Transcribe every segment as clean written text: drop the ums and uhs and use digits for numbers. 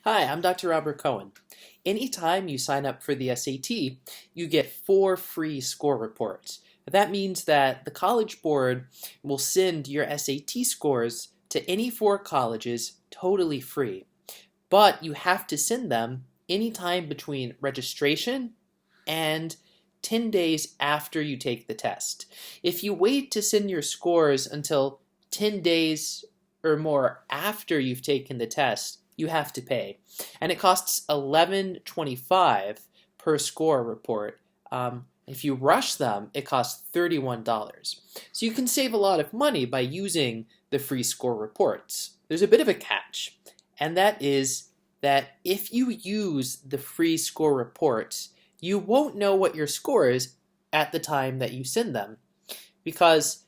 Hi, I'm Dr. Robert Cohen. Anytime you sign up for the SAT, you get 4 free score reports. That means that the College Board will send your SAT scores to any 4 colleges totally free. But you have to send them anytime between registration and 10 days after you take the test. If you wait to send your scores until 10 days or more after you've taken the test, you have to pay. And it costs $11.25 per score report. If you rush them, it costs $31. So you can save a lot of money by using the free score reports. There's a bit of a catch, and that is that if you use the free score reports, you won't know what your score is at the time that you send them, because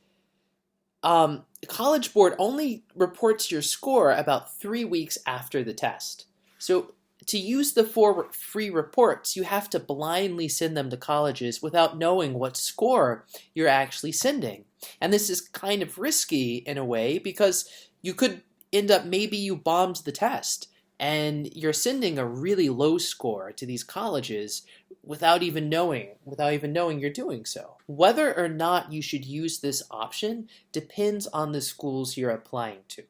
the College Board only reports your score about 3 weeks after the test. So to use the 4 free reports, you have to blindly send them to colleges without knowing what score you're actually sending. And this is kind of risky in a way, because you could end up, maybe you bombed the test and you're sending a really low score to these colleges without even knowing you're doing so. Whether or not you should use this option depends on the schools you're applying to.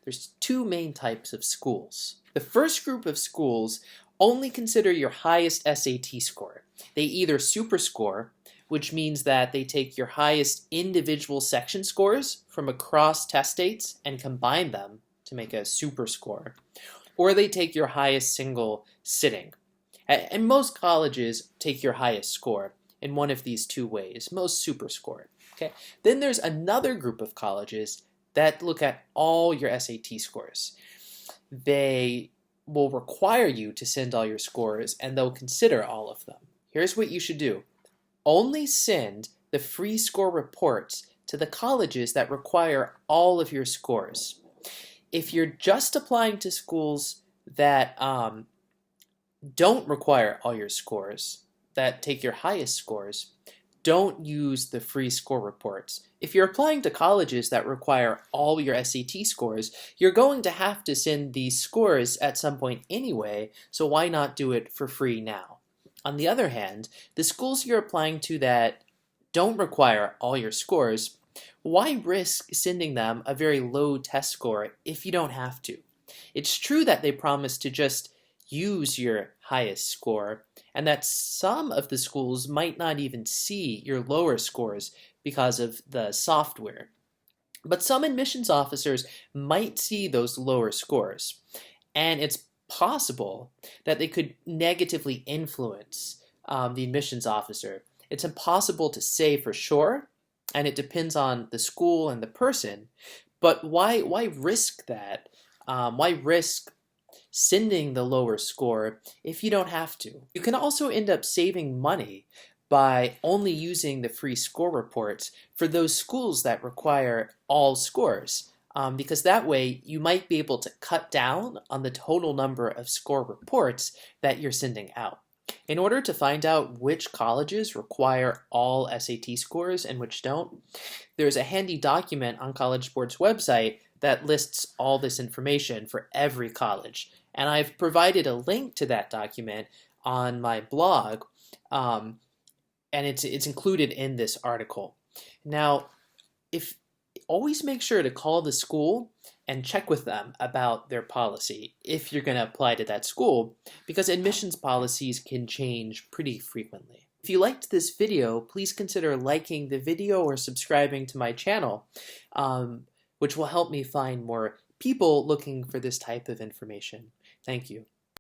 There's 2 main types of schools. The first group of schools only consider your highest SAT score. They either superscore, which means that they take your highest individual section scores from across test dates and combine them to make a super score, or they take your highest single sitting. And most colleges take your highest score in one of these 2 ways. Most superscore. Okay. Then there's another group of colleges that look at all your SAT scores. They will require you to send all your scores, and they'll consider all of them. Here's what you should do. Only send the free score reports to the colleges that require all of your scores. If you're just applying to schools that don't require all your scores, that take your highest scores, don't use the free score reports. If you're applying to colleges that require all your SAT scores, you're going to have to send these scores at some point anyway, so why not do it for free now? On the other hand, the schools you're applying to that don't require all your scores, why risk sending them a very low test score if you don't have to? It's true that they promise to just use your highest score, and that some of the schools might not even see your lower scores because of the software. But some admissions officers might see those lower scores, and it's possible that they could negatively influence the admissions officer. It's impossible to say for sure, and it depends on the school and the person, but why risk that? Why risk sending the lower score if you don't have to? You can also end up saving money by only using the free score reports for those schools that require all scores, because that way you might be able to cut down on the total number of score reports that you're sending out. In order to find out which colleges require all SAT scores and which don't, there's a handy document on College Board's website that lists all this information for every college. And I've provided a link to that document on my blog, and it's included in this article. Now, always make sure to call the school and check with them about their policy if you're going to apply to that school, because admissions policies can change pretty frequently. If you liked this video, please consider liking the video or subscribing to my channel, which will help me find more people looking for this type of information. Thank you.